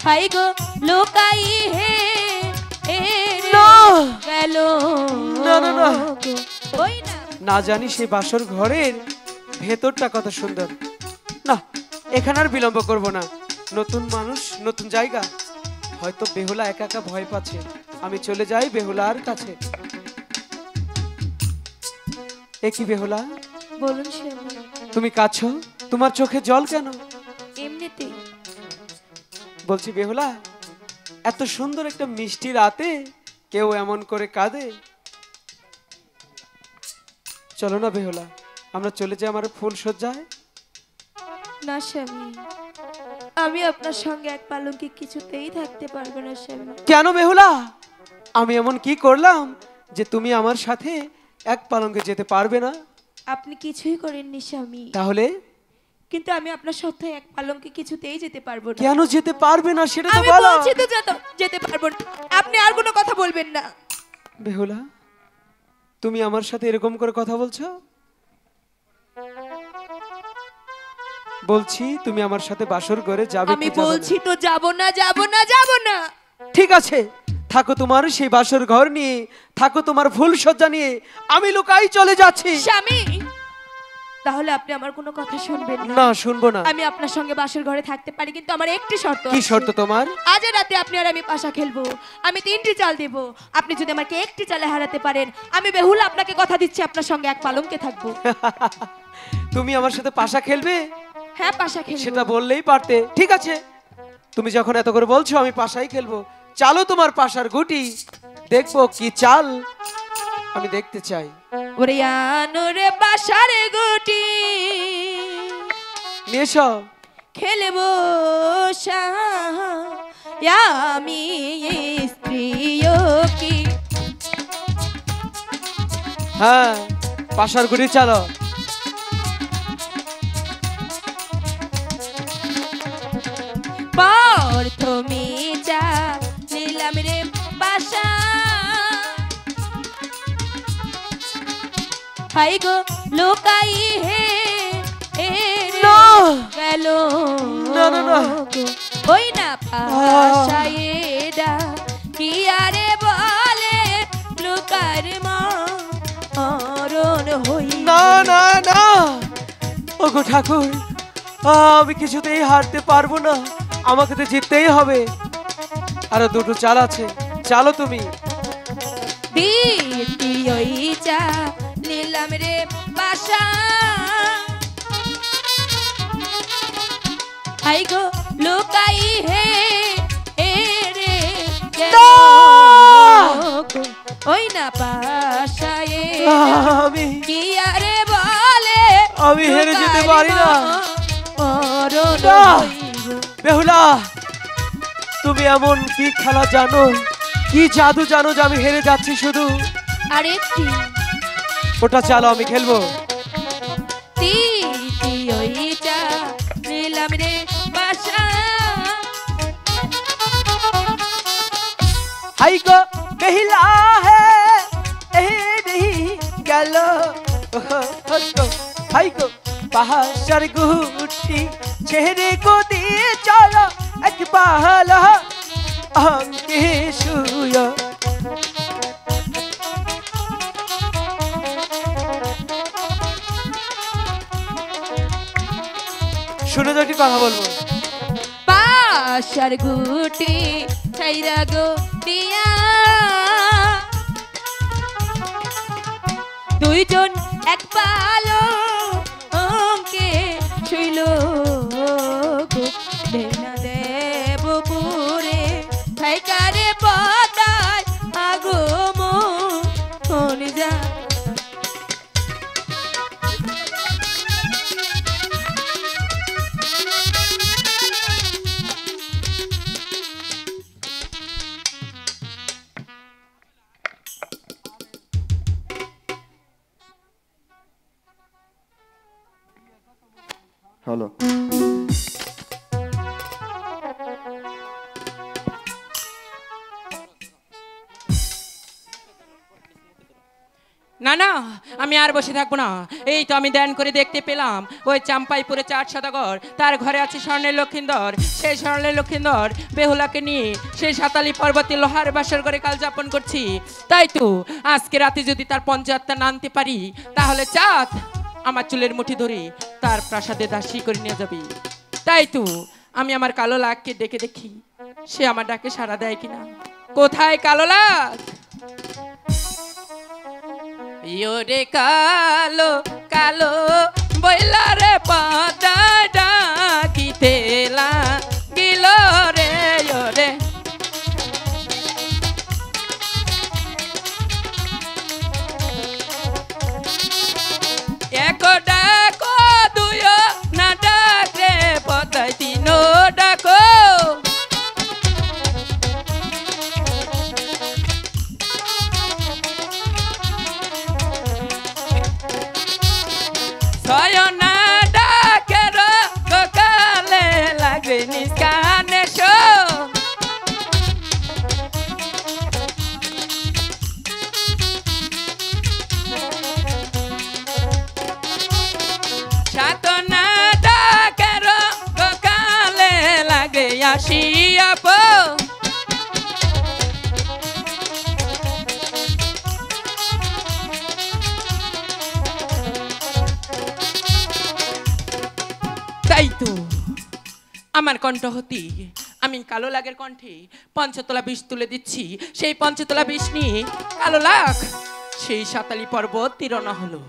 High গো লোকাই হে না গেল না না না ওই না না জানি সেই বাসর ঘরের ভেতরটা কত সুন্দর। না এখানে আর বিলম্ব করব না, নতুন মানুষ নতুন জায়গা, হয়তো বেহুলা একা একা ভয় পাচ্ছে, আমি চলে যাই বেহুলার কাছে। এ কি বেহুলা, বলুন শ্যামা। তুমি কাঁদছো? তোমার চোখে জল কেন? এমনিতেই। বলছি বেহুলা, এত সুন্দর একটা মিষ্টি রাতে কেউ এমন করে কাঁদে? চলো না বেহুলা, আমরা চলে যাই আমার ফুল সজ্জায়। না স্বামী, আমি আপনার সঙ্গে এক পালঙ্কে কিছুতেই থাকতে পারবো না স্বামী। কেন বেহুলা, আমি এমন কি করলাম যে তুমি আমার সাথে এক পালঙ্কে যেতে পারবে না? আপনি কিছুই করেননি স্বামী, তাহলে কিন্তু আমি আপনার সাথে এক পালঙ্কে কিছুতেই যেতে পারবো না। কেন যেতে পারবে না সেটা তো আমি বলো। বলছি তো যেতে পারবো না, আপনি আর কোনো কথা বলবেন না। বেহুলা, তুমি আমার সাথে এরকম করে কথা বলছো? বলছি তুমি আমার সাথে বাসর ঘরে যাবে আমি কি যাবে না? বলছি তো যাব না যাব না যাব না। ঠিক আছে, থাকো তোমার সেই বাসর ঘর নিয়ে, থাকো তোমার ফুল সজ্জা নিয়ে, আমি লুকাই চলে যাচ্ছি। স্বামী, তাহলে আপনি আমার কোনো কথা শুনবেন না? না শুনবো না। আমি আপনার সঙ্গে বাসর ঘরে থাকতে পারি, কিন্তু আমার একটি শর্ত কি আছে। শর্ত তোমার? আজ রাতে আপনি আর আমি পাশা খেলবো, আমি 3টি চাল দেব, আপনি যদি আমাকে একটি চালে হারাতে পারেন, আমি বেহুলা আপনাকে কথা দিচ্ছি আপনার সঙ্গে এক পালঙ্কে থাকবো। তুমি আমার সাথে পাশা খেলবে? হ্যাঁ পাশা খেলবো। সেটা বললেই পারতে। ঠিক আছে, তুমি যখন এত করে বলছো আমি পাশাই খেলবো। চালো তোমার পাশার গুটি, দেখবো কি চাল, আমি দেখতে চাই। ওরে আনোরে পাশার গুটি নিয়ে এসো। খেলবো আমি স্ত্রীও কি। হ্যাঁ, পাশার গুটি চালো। প্রথমে যা নিলাম রে বাসা, হাই গো লোকাই হে না গেল না না না ওই না পাশায়েডা কি আরে বলে লোকার মরণ হই। না না না, ওগো ঠাকুর, আমি কিছুতেই হারতে পারবো না, আমাকে তো জিততেই হবে। আরো দুটো চাল আছে, চালো তুমি। দ্বিতীয় চা নিলাম রে বাসা, হাই গো লোকাই হে রে ওই না পাশায়ে আমি কি আরে বলে আমি হেরে যেতে পারি না। মরণ না। হইব। বেহুলা, তুমি এমন কি খেলা জানো, কি জাদু জানো যে আমি হেরে যাচ্ছি শুধু? আরেকটি ওটা চালো, আমি খেলবো। তৃতীয় চা নিলাম রে বাসা, হাই গো বেহিলা হে এ দেহি গেল, হাই গো পাহাড় গুটি ছেড়ে গো দিয়ে চলো এক পাহালা আঙ্কে শুয়া। শুনে তো একটি কথা বলবো। পাশার গুটি ছাইরা গো দিয়া, দুইজন এক পালঙ্কে শুইল গো দেনা দেবপুরে থাইকারে পতায় আগো মন যা। হ্যালো, না না না, আমি আর বসে থাকবো না। এই তো আমি ধ্যান করে দেখতে পেলাম ওই চাম্পাইপুরে 4 সদাগর, তার ঘরে আছে স্বর্ণের লক্ষিন্দর। সেই স্বর্ণের লক্ষিন্দর বেহুলাকে নিয়ে সেই সাতালি পর্বতে লোহার বাসর করে কাল যাপন করছি। তাই তো আজকে রাতে যদি তার পঞ্চায়েতটা না আনতে পারি, তাহলে চাঁদ আমার চুলের মুঠি ধরে তার প্রাসাদে দাসী করে নিয়ে যাবে। তাই তো আমি আমার কালো লাখকে ডেকে দেখি সে আমার ডাকে সাড়া দেয় কিনা। কোথায় কালো লাখ? ইয়োরে কালো কালো বইলারে পাতা ডাকিতেলা গিল রে ইয়োরে। এক ডাকো দুয় না ডাকে পদায় তিন ডাকো। ছয়না ডাকের সকালে লাগবে নিষ্কানে শো। সাতনা ডাকের সকালে লাগে আসিয়া পো। তাই তো আমার কণ্ঠ হতে আমি কালো লাগের কণ্ঠে পঞ্চতলা বিষ তুলে দিচ্ছি। সেই পঞ্চতলা বিষ নিয়ে কালো লাখ সেই সাতালি পর্বত তীরণা হলো।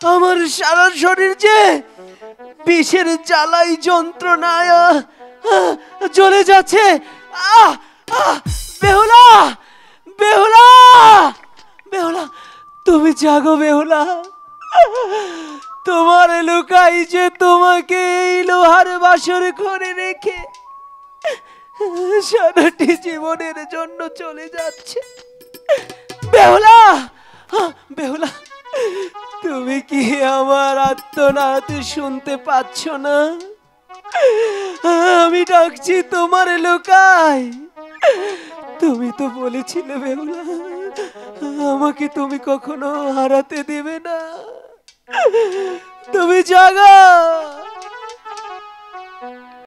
আমার সারা শরীর যে বিষের জ্বালাই যন্ত্রণায় জ্বলে যাচ্ছে। বেহুলা, বেহুলা, বেহুলা, তুমি জাগো বেহুলা। তোমার লুকাই যে তোমাকে এই লোহার বাসর ঘরে রেখে সারাটি জীবনের জন্য চলে যাচ্ছে। বেহুলা, বেহুলা, তুমি কি আমার আর্তনাদ শুনতে পাচ্ছ না? আমি ডাকছি তোমার লুকাই। তুমি তো বলেছিলে বেহুলা আমাকে তুমি কখনো হারাতে দেবে না। তুমি জাগো।